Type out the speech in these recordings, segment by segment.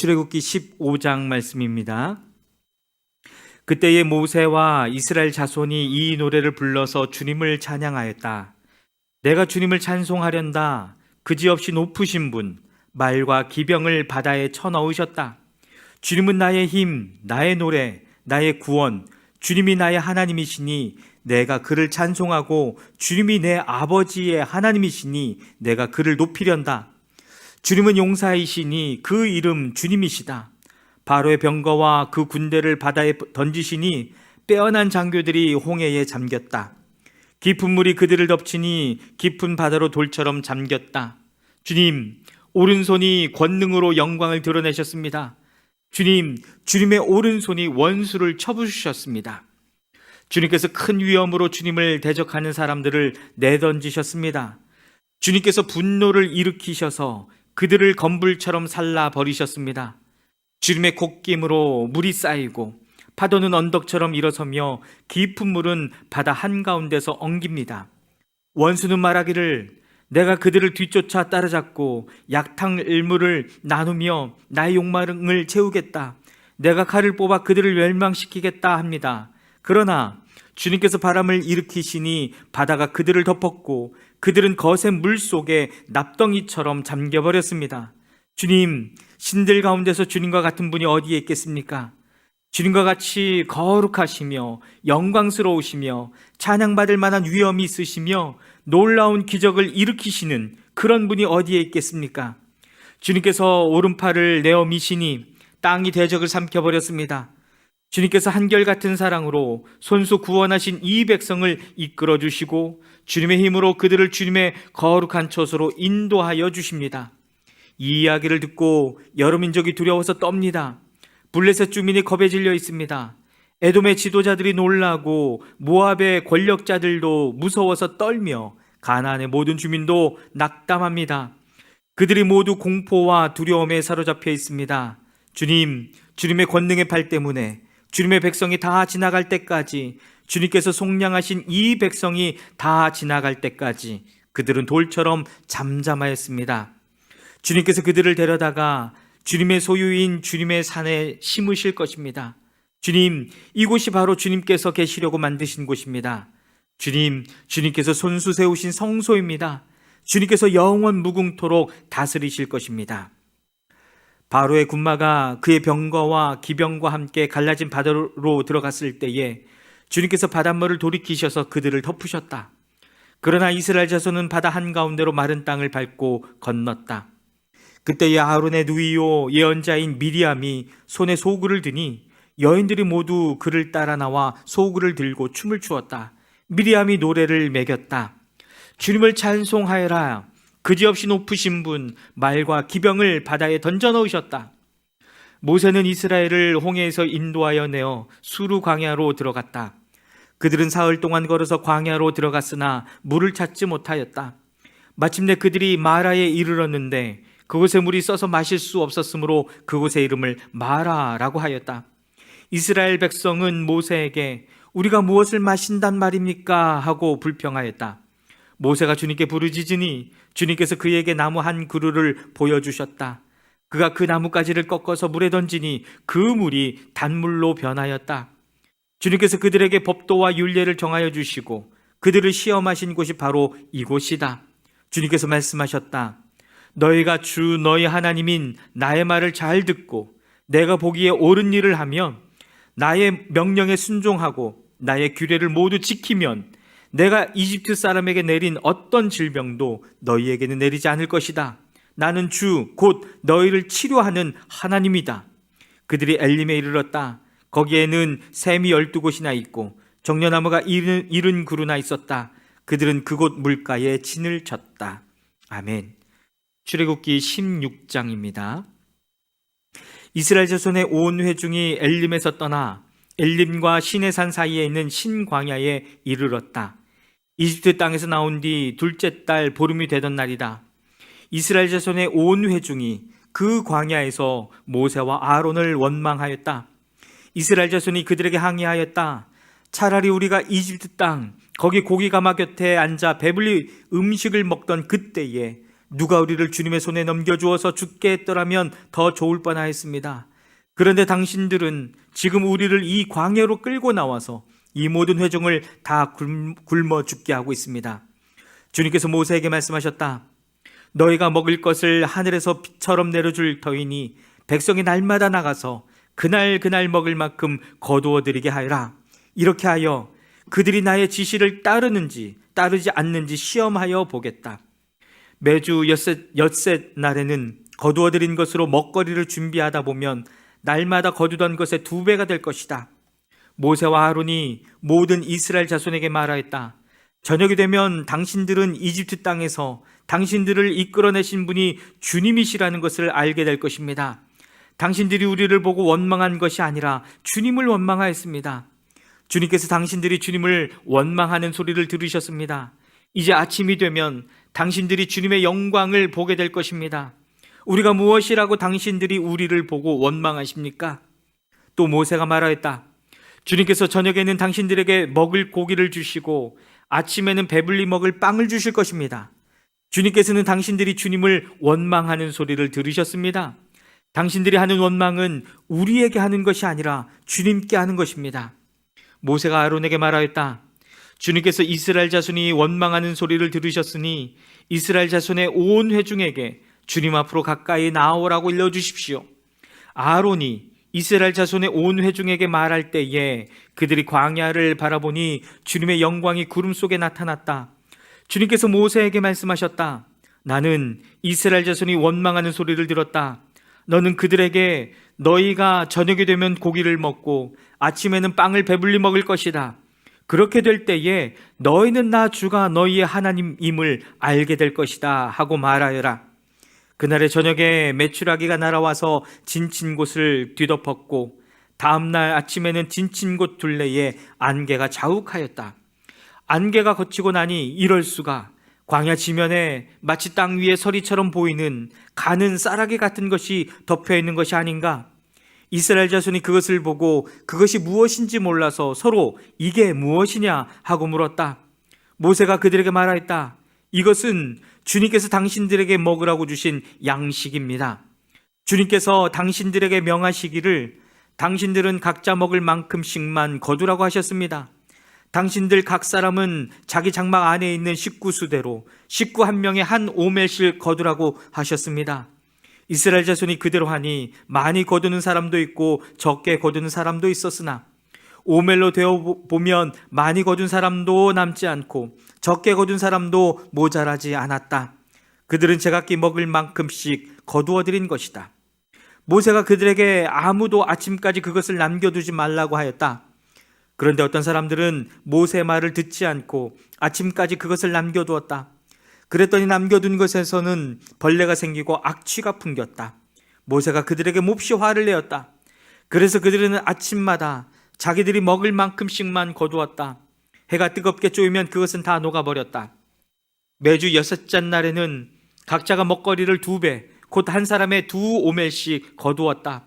출애굽기 15장 말씀입니다. 그때의 모세와 이스라엘 자손이 이 노래를 불러서 주님을 찬양하였다. 내가 주님을 찬송하련다. 그지없이 높으신 분, 말과 기병을 바다에 쳐넣으셨다. 주님은 나의 힘, 나의 노래, 나의 구원, 주님이 나의 하나님이시니 내가 그를 찬송하고 주님이 내 아버지의 하나님이시니 내가 그를 높이련다. 주님은 용사이시니 그 이름 주님이시다. 바로의 병거와 그 군대를 바다에 던지시니 빼어난 장교들이 홍해에 잠겼다. 깊은 물이 그들을 덮치니 깊은 바다로 돌처럼 잠겼다. 주님, 오른손이 권능으로 영광을 드러내셨습니다. 주님, 주님의 오른손이 원수를 쳐부수셨습니다. 주님께서 큰 위험으로 주님을 대적하는 사람들을 내던지셨습니다. 주님께서 분노를 일으키셔서 그들을 건불처럼 살라버리셨습니다. 주님의 콧김으로 물이 쌓이고 파도는 언덕처럼 일어서며 깊은 물은 바다 한가운데서 엉깁니다. 원수는 말하기를 내가 그들을 뒤쫓아 따라잡고 약탕을물을 나누며 나의 욕망을 채우겠다. 내가 칼을 뽑아 그들을 멸망시키겠다 합니다. 그러나 주님께서 바람을 일으키시니 바다가 그들을 덮었고 그들은 거센 물 속에 납덩이처럼 잠겨버렸습니다. 주님, 신들 가운데서 주님과 같은 분이 어디에 있겠습니까? 주님과 같이 거룩하시며 영광스러우시며 찬양받을 만한 위엄이 있으시며 놀라운 기적을 일으키시는 그런 분이 어디에 있겠습니까? 주님께서 오른팔을 내어 미시니 땅이 대적을 삼켜버렸습니다. 주님께서 한결같은 사랑으로 손수 구원하신 이 백성을 이끌어 주시고 주님의 힘으로 그들을 주님의 거룩한 처소로 인도하여 주십니다. 이 이야기를 듣고 여러 민족이 두려워서 떱니다. 블레셋 주민이 겁에 질려 있습니다. 에돔의 지도자들이 놀라고 모압의 권력자들도 무서워서 떨며 가나안의 모든 주민도 낙담합니다. 그들이 모두 공포와 두려움에 사로잡혀 있습니다. 주님, 주님의 권능의 팔 때문에 주님의 백성이 다 지나갈 때까지, 주님께서 속량하신 이 백성이 다 지나갈 때까지 그들은 돌처럼 잠잠하였습니다. 주님께서 그들을 데려다가 주님의 소유인 주님의 산에 심으실 것입니다. 주님, 이곳이 바로 주님께서 계시려고 만드신 곳입니다. 주님, 주님께서 손수 세우신 성소입니다. 주님께서 영원 무궁토록 다스리실 것입니다. 바로의 군마가 그의 병거와 기병과 함께 갈라진 바다로 들어갔을 때에 주님께서 바닷물을 돌이키셔서 그들을 덮으셨다. 그러나 이스라엘 자손은 바다 한가운데로 마른 땅을 밟고 건넜다. 그때에 아론의 누이요 예언자인 미리암이 손에 소구를 드니 여인들이 모두 그를 따라 나와 소구를 들고 춤을 추었다. 미리암이 노래를 매겼다. 주님을 찬송하여라. 그지없이 높으신 분, 말과 기병을 바다에 던져 넣으셨다. 모세는 이스라엘을 홍해에서 인도하여 내어 수르 광야로 들어갔다. 그들은 사흘 동안 걸어서 광야로 들어갔으나 물을 찾지 못하였다. 마침내 그들이 마라에 이르렀는데 그곳에 물이 써서 마실 수 없었으므로 그곳의 이름을 마라라고 하였다. 이스라엘 백성은 모세에게 우리가 무엇을 마신단 말입니까? 하고 불평하였다. 모세가 주님께 부르짖으니 주님께서 그에게 나무 한 그루를 보여주셨다. 그가 그 나뭇가지를 꺾어서 물에 던지니 그 물이 단물로 변하였다. 주님께서 그들에게 법도와 율례를 정하여 주시고 그들을 시험하신 곳이 바로 이곳이다. 주님께서 말씀하셨다. 너희가 주 너희 하나님인 나의 말을 잘 듣고 내가 보기에 옳은 일을 하며 나의 명령에 순종하고 나의 규례를 모두 지키면 내가 이집트 사람에게 내린 어떤 질병도 너희에게는 내리지 않을 것이다. 나는 주 곧 너희를 치료하는 하나님이다. 그들이 엘림에 이르렀다. 거기에는 샘이 12곳이나 있고 정려나무가 70그루나 있었다. 그들은 그곳 물가에 진을 쳤다. 아멘. 출애굽기 16장입니다. 이스라엘 자손의 온 회중이 엘림에서 떠나 엘림과 시내산 사이에 있는 신광야에 이르렀다. 이집트 땅에서 나온 뒤 둘째 달 보름이 되던 날이다. 이스라엘 자손의 온 회중이 그 광야에서 모세와 아론을 원망하였다. 이스라엘 자손이 그들에게 항의하였다. 차라리 우리가 이집트 땅 거기 고기 가마 곁에 앉아 배불리 음식을 먹던 그때에 누가 우리를 주님의 손에 넘겨주어서 죽게 했더라면 더 좋을 뻔하였습니다. 그런데 당신들은 지금 우리를 이 광야로 끌고 나와서 이 모든 회중을 다 굶어 죽게 하고 있습니다. 주님께서 모세에게 말씀하셨다. 너희가 먹을 것을 하늘에서 빛처럼 내려줄 터이니 백성이 날마다 나가서 그날 먹을 만큼 거두어 드리게 하여라. 이렇게 하여 그들이 나의 지시를 따르는지 따르지 않는지 시험하여 보겠다. 매주 엿새 날에는 거두어 드린 것으로 먹거리를 준비하다 보면 날마다 거두던 것의 2배가 될 것이다. 모세와 아론이 모든 이스라엘 자손에게 말하였다. 저녁이 되면 당신들은 이집트 땅에서 당신들을 이끌어내신 분이 주님이시라는 것을 알게 될 것입니다. 당신들이 우리를 보고 원망한 것이 아니라 주님을 원망하였습니다. 주님께서 당신들이 주님을 원망하는 소리를 들으셨습니다. 이제 아침이 되면 당신들이 주님의 영광을 보게 될 것입니다. 우리가 무엇이라고 당신들이 우리를 보고 원망하십니까? 또 모세가 말하였다. 주님께서 저녁에는 당신들에게 먹을 고기를 주시고 아침에는 배불리 먹을 빵을 주실 것입니다. 주님께서는 당신들이 주님을 원망하는 소리를 들으셨습니다. 당신들이 하는 원망은 우리에게 하는 것이 아니라 주님께 하는 것입니다. 모세가 아론에게 말하였다. 주님께서 이스라엘 자손이 원망하는 소리를 들으셨으니 이스라엘 자손의 온 회중에게 주님 앞으로 가까이 나오라고 일러주십시오. 아론이 이스라엘 자손의 온 회중에게 말할 때에 그들이 광야를 바라보니 주님의 영광이 구름 속에 나타났다. 주님께서 모세에게 말씀하셨다. 나는 이스라엘 자손이 원망하는 소리를 들었다. 너는 그들에게 너희가 저녁이 되면 고기를 먹고 아침에는 빵을 배불리 먹을 것이다. 그렇게 될 때에 너희는 나 주가 너희의 하나님임을 알게 될 것이다 하고 말하여라. 그날의 저녁에 메추라기가 날아와서 진친 곳을 뒤덮었고 다음날 아침에는 진친 곳 둘레에 안개가 자욱하였다. 안개가 걷히고 나니 이럴 수가, 광야 지면에 마치 땅 위에 서리처럼 보이는 가는 쌀아기 같은 것이 덮여 있는 것이 아닌가? 이스라엘 자손이 그것을 보고 그것이 무엇인지 몰라서 서로 이게 무엇이냐 하고 물었다. 모세가 그들에게 말하였다. 이것은 주님께서 당신들에게 먹으라고 주신 양식입니다. 주님께서 당신들에게 명하시기를 당신들은 각자 먹을 만큼씩만 거두라고 하셨습니다. 당신들 각 사람은 자기 장막 안에 있는 식구수대로 식구 한 명에 한 오멜씩 거두라고 하셨습니다. 이스라엘 자손이 그대로 하니 많이 거두는 사람도 있고 적게 거두는 사람도 있었으나 오멜로 되어 보면 많이 거둔 사람도 남지 않고 적게 거둔 사람도 모자라지 않았다. 그들은 제각기 먹을 만큼씩 거두어 드린 것이다. 모세가 그들에게 아무도 아침까지 그것을 남겨두지 말라고 하였다. 그런데 어떤 사람들은 모세의 말을 듣지 않고 아침까지 그것을 남겨두었다. 그랬더니 남겨둔 것에서는 벌레가 생기고 악취가 풍겼다. 모세가 그들에게 몹시 화를 내었다. 그래서 그들은 아침마다 자기들이 먹을 만큼씩만 거두었다. 해가 뜨겁게 쪼이면 그것은 다 녹아버렸다. 매주 6째 날에는 각자가 먹거리를 2배, 곧 한 사람의 2오멜씩 거두었다.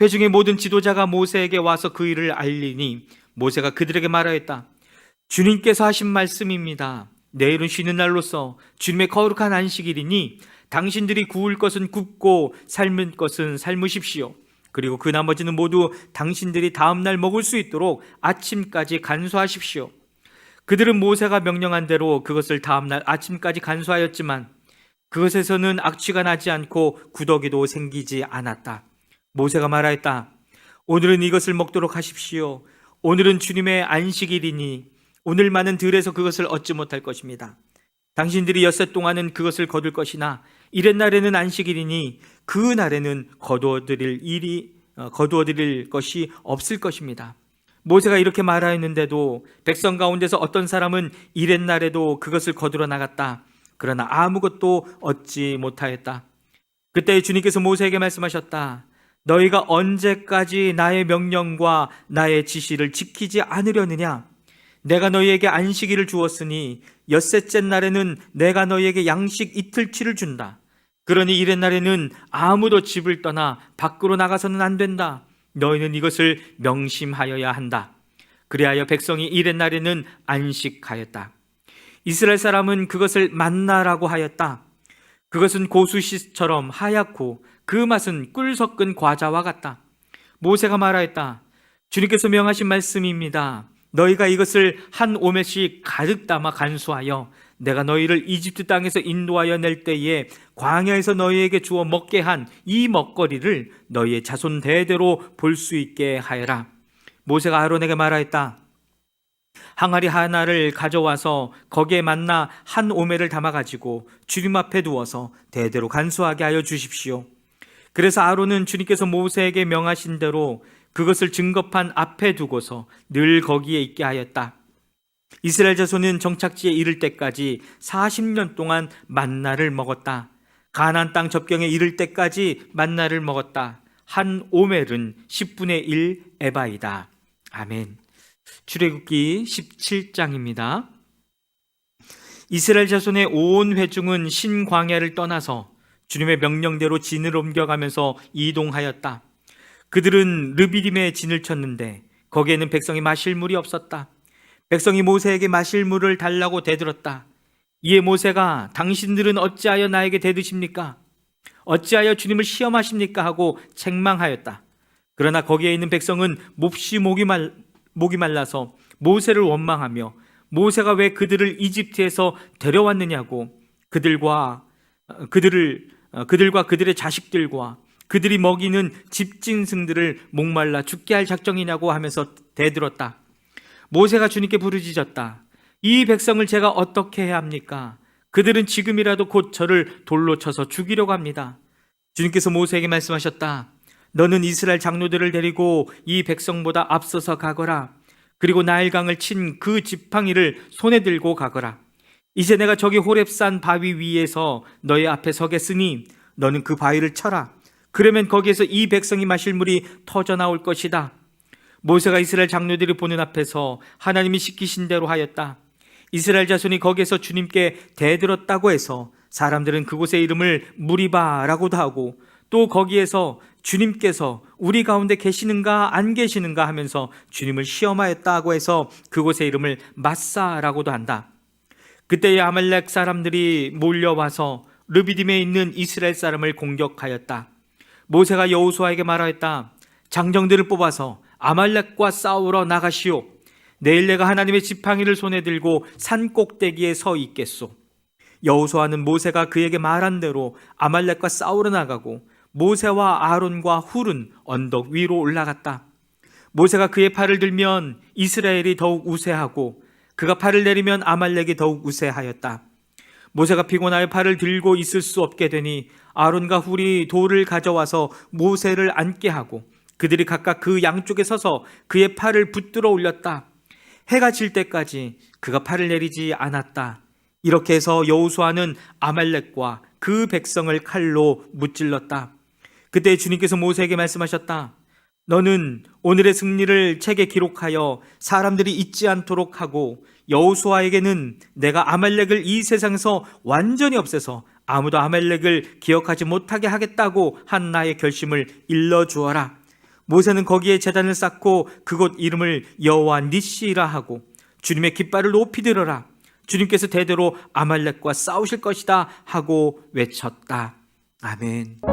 회중의 모든 지도자가 모세에게 와서 그 일을 알리니 모세가 그들에게 말하였다. 주님께서 하신 말씀입니다. 내일은 쉬는 날로서 주님의 거룩한 안식일이니 당신들이 구울 것은 굽고 삶은 것은 삶으십시오. 그리고 그 나머지는 모두 당신들이 다음날 먹을 수 있도록 아침까지 간수하십시오. 그들은 모세가 명령한 대로 그것을 다음날 아침까지 간수하였지만 그것에서는 악취가 나지 않고 구더기도 생기지 않았다. 모세가 말하였다. 오늘은 이것을 먹도록 하십시오. 오늘은 주님의 안식일이니 오늘만은 들에서 그것을 얻지 못할 것입니다. 당신들이 엿새 동안은 그것을 거둘 것이나 이렛날에는 안식일이니 그 날에는 거두어 드릴 것이 없을 것입니다. 모세가 이렇게 말하였는데도 백성 가운데서 어떤 사람은 이렛날에도 그것을 거두러 나갔다. 그러나 아무것도 얻지 못하였다. 그때 주님께서 모세에게 말씀하셨다. 너희가 언제까지 나의 명령과 나의 지시를 지키지 않으려느냐? 내가 너희에게 안식일을 주었으니 엿새째 날에는 내가 너희에게 양식 이틀치를 준다. 그러니 이렛날에는 아무도 집을 떠나 밖으로 나가서는 안 된다. 너희는 이것을 명심하여야 한다. 그리하여 백성이 이렛날에는 안식하였다. 이스라엘 사람은 그것을 만나라고 하였다. 그것은 고수씨처럼 하얗고 그 맛은 꿀 섞은 과자와 같다. 모세가 말하였다. 주님께서 명하신 말씀입니다. 너희가 이것을 한 오멜씩 가득 담아 간수하여 내가 너희를 이집트 땅에서 인도하여 낼 때에 광야에서 너희에게 주어 먹게 한 이 먹거리를 너희의 자손 대대로 볼 수 있게 하여라. 모세가 아론에게 말하였다. 항아리 하나를 가져와서 거기에 만나 한 오멜을 담아가지고 주님 앞에 두어서 대대로 간수하게 하여 주십시오. 그래서 아론은 주님께서 모세에게 명하신 대로 그것을 증거판 앞에 두고서 늘 거기에 있게 하였다. 이스라엘 자손은 정착지에 이를 때까지 40년 동안 만나를 먹었다. 가나안 땅 접경에 이를 때까지 만나를 먹었다. 한 오멜은 10분의 1 에바이다. 아멘. 출애굽기 17장입니다. 이스라엘 자손의 온 회중은 신광야를 떠나서 주님의 명령대로 진을 옮겨가면서 이동하였다. 그들은 르비딤에 진을 쳤는데 거기에는 백성이 마실 물이 없었다. 백성이 모세에게 마실 물을 달라고 대들었다. 이에 모세가 당신들은 어찌하여 나에게 대드십니까? 어찌하여 주님을 시험하십니까? 하고 책망하였다. 그러나 거기에 있는 백성은 몹시 목이 말라서 모세를 원망하며 모세가 왜 그들을 이집트에서 데려왔느냐고 그들과 그들의 자식들과 그들이 먹이는 집짐승들을 목말라 죽게 할 작정이냐고 하면서 대들었다. 모세가 주님께 부르짖었다. 이 백성을 제가 어떻게 해야 합니까? 그들은 지금이라도 곧 저를 돌로 쳐서 죽이려고 합니다. 주님께서 모세에게 말씀하셨다. 너는 이스라엘 장로들을 데리고 이 백성보다 앞서서 가거라. 그리고 나일강을 친 그 지팡이를 손에 들고 가거라. 이제 내가 저기 호렙산 바위 위에서 너희 앞에 서겠으니 너는 그 바위를 쳐라. 그러면 거기에서 이 백성이 마실 물이 터져 나올 것이다. 모세가 이스라엘 장로들이 보는 앞에서 하나님이 시키신 대로 하였다. 이스라엘 자손이 거기에서 주님께 대들었다고 해서 사람들은 그곳의 이름을 무리바라고도 하고 또 거기에서 주님께서 우리 가운데 계시는가 안 계시는가 하면서 주님을 시험하였다고 해서 그곳의 이름을 마사라고도 한다. 그때의 아말렉 사람들이 몰려와서 르비딤에 있는 이스라엘 사람을 공격하였다. 모세가 여호수아에게 말하였다. 장정들을 뽑아서 아말렉과 싸우러 나가시오. 내일 내가 하나님의 지팡이를 손에 들고 산 꼭대기에 서 있겠소. 여호수아는 모세가 그에게 말한 대로 아말렉과 싸우러 나가고 모세와 아론과 훌은 언덕 위로 올라갔다. 모세가 그의 팔을 들면 이스라엘이 더욱 우세하고 그가 팔을 내리면 아말렉이 더욱 우세하였다. 모세가 피곤하여 팔을 들고 있을 수 없게 되니 아론과 훌이 돌을 가져와서 모세를 앉게 하고 그들이 각각 그 양쪽에 서서 그의 팔을 붙들어 올렸다. 해가 질 때까지 그가 팔을 내리지 않았다. 이렇게 해서 여호수아는 아말렉과 그 백성을 칼로 무찔렀다. 그때 주님께서 모세에게 말씀하셨다. 너는 오늘의 승리를 책에 기록하여 사람들이 잊지 않도록 하고 여호수아에게는 내가 아말렉을 이 세상에서 완전히 없애서 아무도 아말렉을 기억하지 못하게 하겠다고 한 나의 결심을 일러주어라. 모세는 거기에 제단을 쌓고 그곳 이름을 여호와 니시라 하고 주님의 깃발을 높이 들어라. 주님께서 대대로 아말렉과 싸우실 것이다 하고 외쳤다. 아멘.